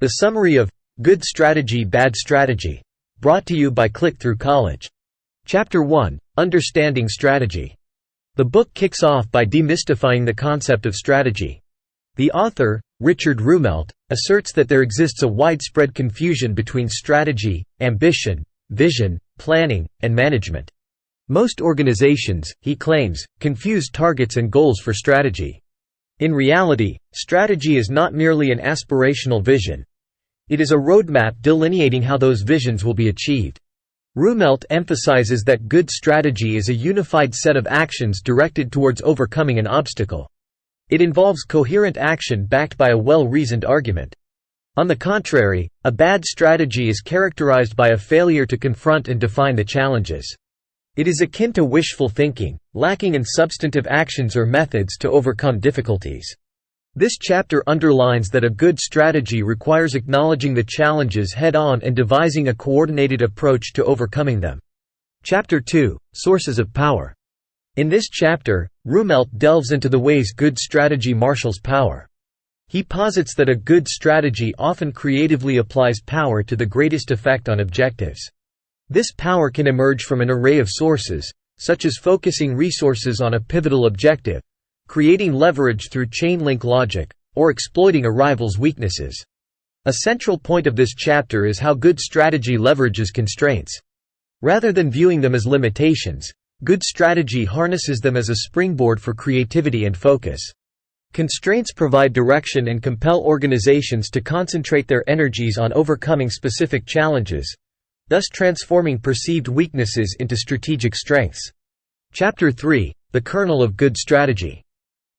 The summary of Good Strategy, Bad Strategy, brought to you by Click-Through College. Chapter 1, Understanding Strategy. The book kicks off by demystifying the concept of strategy. The author, Richard Rumelt, asserts that there exists a widespread confusion between strategy, ambition, vision, planning, and management. Most organizations, he claims, confuse targets and goals for strategy. In reality, strategy is not merely an aspirational vision. It is a roadmap delineating how those visions will be achieved. Rumelt emphasizes that good strategy is a unified set of actions directed towards overcoming an obstacle. It involves coherent action backed by a well-reasoned argument. On the contrary, a bad strategy is characterized by a failure to confront and define the challenges. It is akin to wishful thinking, lacking in substantive actions or methods to overcome difficulties. This chapter underlines that a good strategy requires acknowledging the challenges head-on and devising a coordinated approach to overcoming them. Chapter 2, Sources of Power. In this chapter, Rumelt delves into the ways good strategy marshals power. He posits that a good strategy often creatively applies power to the greatest effect on objectives. This power can emerge from an array of sources, such as focusing resources on a pivotal objective, creating leverage through chain-link logic, or exploiting a rival's weaknesses. A central point of this chapter is how good strategy leverages constraints. Rather than viewing them as limitations, good strategy harnesses them as a springboard for creativity and focus. Constraints provide direction and compel organizations to concentrate their energies on overcoming specific challenges, thus transforming perceived weaknesses into strategic strengths. Chapter 3, The Kernel of Good Strategy.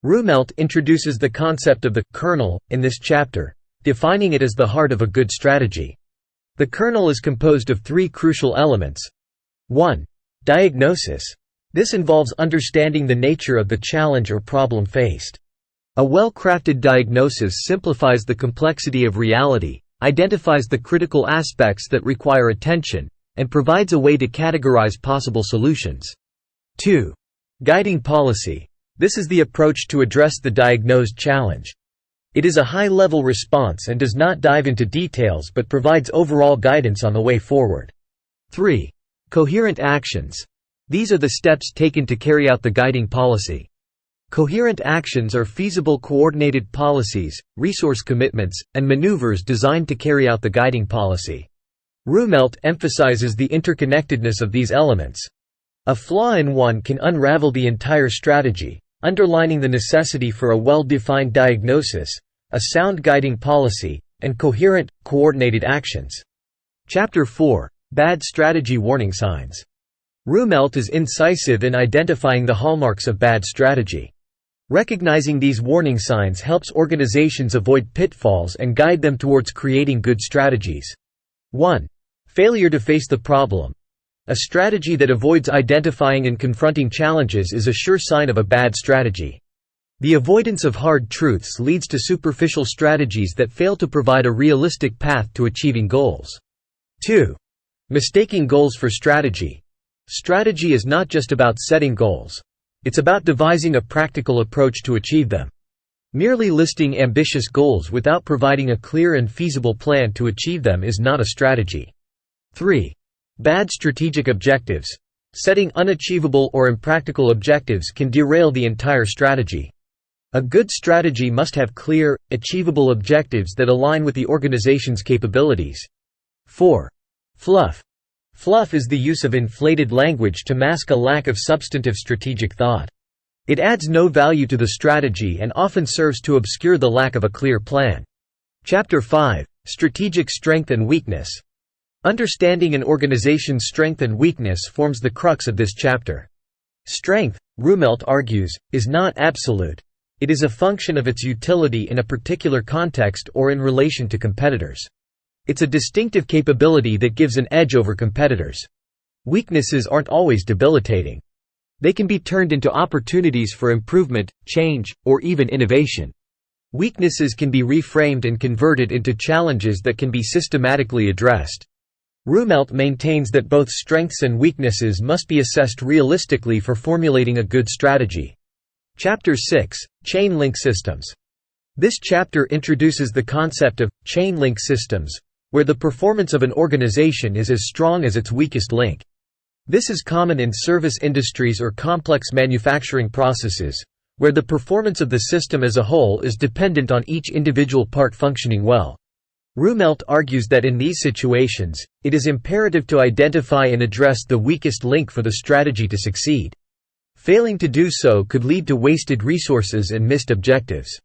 Rumelt introduces the concept of the kernel in this chapter, defining it as the heart of a good strategy. The kernel is composed of three crucial elements. 1. Diagnosis. This involves understanding the nature of the challenge or problem faced. A well-crafted diagnosis simplifies the complexity of reality, identifies the critical aspects that require attention, and provides a way to categorize possible solutions. 2. Guiding policy. This is the approach to address the diagnosed challenge. It is a high-level response and does not dive into details but provides overall guidance on the way forward. 3. Coherent actions. These are the steps taken to carry out the guiding policy. Coherent actions are feasible coordinated policies, resource commitments, and maneuvers designed to carry out the guiding policy. Rumelt emphasizes the interconnectedness of these elements. A flaw in one can unravel the entire strategy, underlining the necessity for a well-defined diagnosis, a sound guiding policy, and coherent, coordinated actions. Chapter 4, Bad Strategy Warning Signs. Rumelt is incisive in identifying the hallmarks of bad strategy. Recognizing these warning signs helps organizations avoid pitfalls and guide them towards creating good strategies. 1. Failure to face the problem. A strategy that avoids identifying and confronting challenges is a sure sign of a bad strategy. The avoidance of hard truths leads to superficial strategies that fail to provide a realistic path to achieving goals. 2. Mistaking goals for strategy. Strategy is not just about setting goals. It's about devising a practical approach to achieve them. Merely listing ambitious goals without providing a clear and feasible plan to achieve them is not a strategy. 3. Bad strategic objectives. Setting unachievable or impractical objectives can derail the entire strategy. A good strategy must have clear, achievable objectives that align with the organization's capabilities. 4. Fluff. Fluff is the use of inflated language to mask a lack of substantive strategic thought. It adds no value to the strategy and often serves to obscure the lack of a clear plan. Chapter 5, Strategic Strength and Weakness. Understanding an organization's strength and weakness forms the crux of this chapter. Strength, Rumelt argues, is not absolute. It is a function of its utility in a particular context or in relation to competitors. It's a distinctive capability that gives an edge over competitors. Weaknesses aren't always debilitating. They can be turned into opportunities for improvement, change, or even innovation. Weaknesses can be reframed and converted into challenges that can be systematically addressed. Rumelt maintains that both strengths and weaknesses must be assessed realistically for formulating a good strategy. Chapter 6, Chain Link Systems. This chapter introduces the concept of chain link systems, where the performance of an organization is as strong as its weakest link. This is common in service industries or complex manufacturing processes, where the performance of the system as a whole is dependent on each individual part functioning well. Rumelt argues that in these situations, it is imperative to identify and address the weakest link for the strategy to succeed. Failing to do so could lead to wasted resources and missed objectives.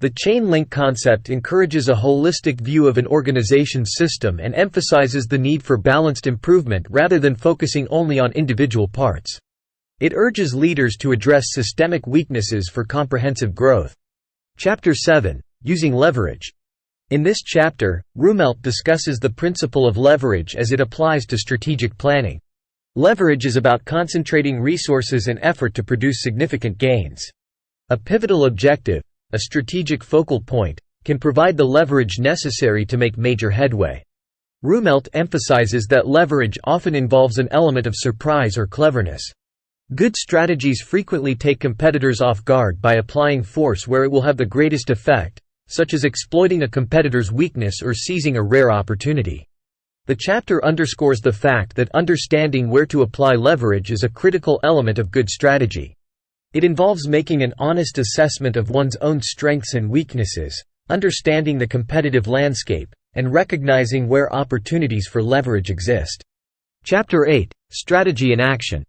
The chain link concept encourages a holistic view of an organization's system and emphasizes the need for balanced improvement rather than focusing only on individual parts. It urges leaders to address systemic weaknesses for comprehensive growth. Chapter 7: Using Leverage. In this chapter, Rumelt discusses the principle of leverage as it applies to strategic planning. Leverage is about concentrating resources and effort to produce significant gains. A pivotal objective, a strategic focal point, can provide the leverage necessary to make major headway. Rumelt emphasizes that leverage often involves an element of surprise or cleverness. Good strategies frequently take competitors off guard by applying force where it will have the greatest effect, such as exploiting a competitor's weakness or seizing a rare opportunity. The chapter underscores the fact that understanding where to apply leverage is a critical element of good strategy. It involves making an honest assessment of one's own strengths and weaknesses, understanding the competitive landscape, and recognizing where opportunities for leverage exist. Chapter 8: Strategy in Action.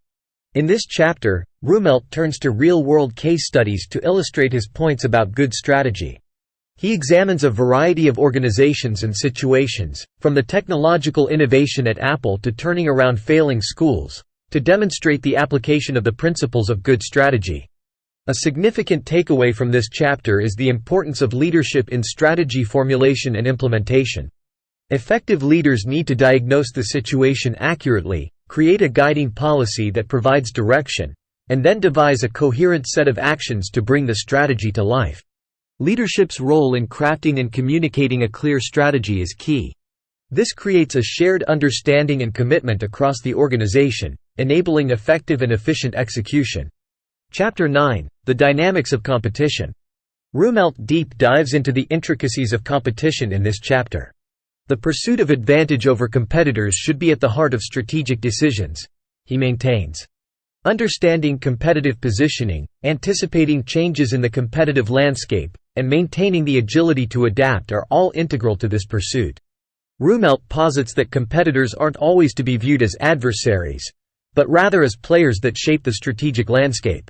In this chapter, Rumelt turns to real-world case studies to illustrate his points about good strategy. He examines a variety of organizations and situations, from the technological innovation at Apple to turning around failing schools, to demonstrate the application of the principles of good strategy. A significant takeaway from this chapter is the importance of leadership in strategy formulation and implementation. Effective leaders need to diagnose the situation accurately, create a guiding policy that provides direction, and then devise a coherent set of actions to bring the strategy to life. Leadership's role in crafting and communicating a clear strategy is key. This creates a shared understanding and commitment across the organization, enabling effective and efficient execution. Chapter 9: The Dynamics of Competition. Rumelt deep dives into the intricacies of competition in this chapter. The pursuit of advantage over competitors should be at the heart of strategic decisions, he maintains. Understanding competitive positioning, anticipating changes in the competitive landscape, and maintaining the agility to adapt are all integral to this pursuit. Rumelt posits that competitors aren't always to be viewed as adversaries, but rather as players that shape the strategic landscape.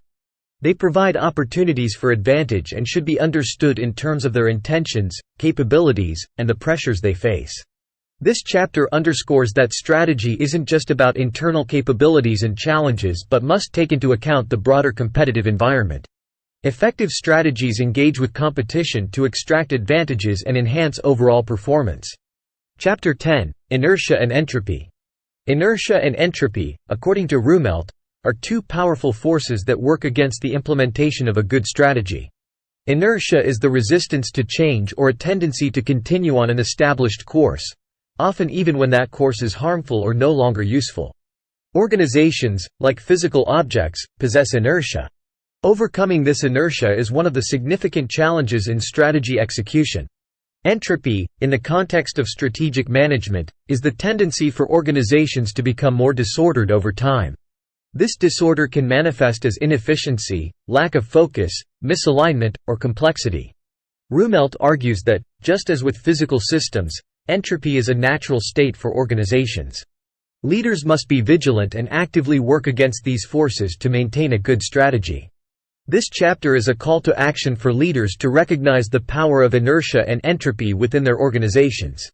They provide opportunities for advantage and should be understood in terms of their intentions, capabilities, and the pressures they face. This chapter underscores that strategy isn't just about internal capabilities and challenges but must take into account the broader competitive environment. Effective strategies engage with competition to extract advantages and enhance overall performance. Chapter 10: Inertia and Entropy. Inertia and entropy, according to Rumelt, are two powerful forces that work against the implementation of a good strategy. Inertia is the resistance to change or a tendency to continue on an established course, often even when that course is harmful or no longer useful. Organizations, like physical objects, possess inertia. Overcoming this inertia is one of the significant challenges in strategy execution. Entropy, in the context of strategic management, is the tendency for organizations to become more disordered over time. This disorder can manifest as inefficiency, lack of focus, misalignment, or complexity. Rumelt argues that, just as with physical systems, entropy is a natural state for organizations. Leaders must be vigilant and actively work against these forces to maintain a good strategy. This chapter is a call to action for leaders to recognize the power of inertia and entropy within their organizations.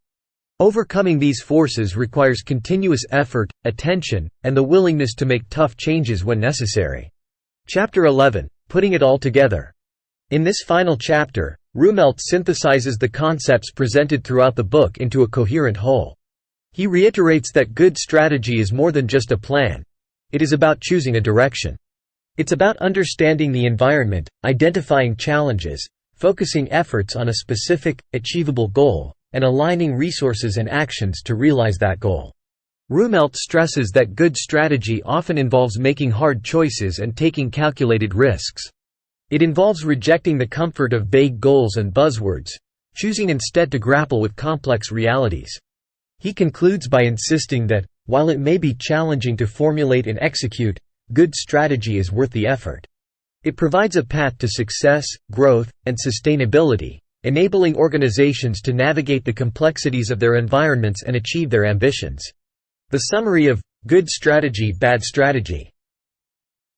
Overcoming these forces requires continuous effort, attention, and the willingness to make tough changes when necessary. Chapter 11: Putting it all together. In this final chapter, Rumelt synthesizes the concepts presented throughout the book into a coherent whole. He reiterates that good strategy is more than just a plan. It is about choosing a direction. It's about understanding the environment, identifying challenges, focusing efforts on a specific, achievable goal, and aligning resources and actions to realize that goal. Rumelt stresses that good strategy often involves making hard choices and taking calculated risks. It involves rejecting the comfort of vague goals and buzzwords, choosing instead to grapple with complex realities. He concludes by insisting that, while it may be challenging to formulate and execute, good strategy is worth the effort. It provides a path to success, growth, and sustainability, enabling organizations to navigate the complexities of their environments and achieve their ambitions. The summary of Good Strategy, Bad Strategy.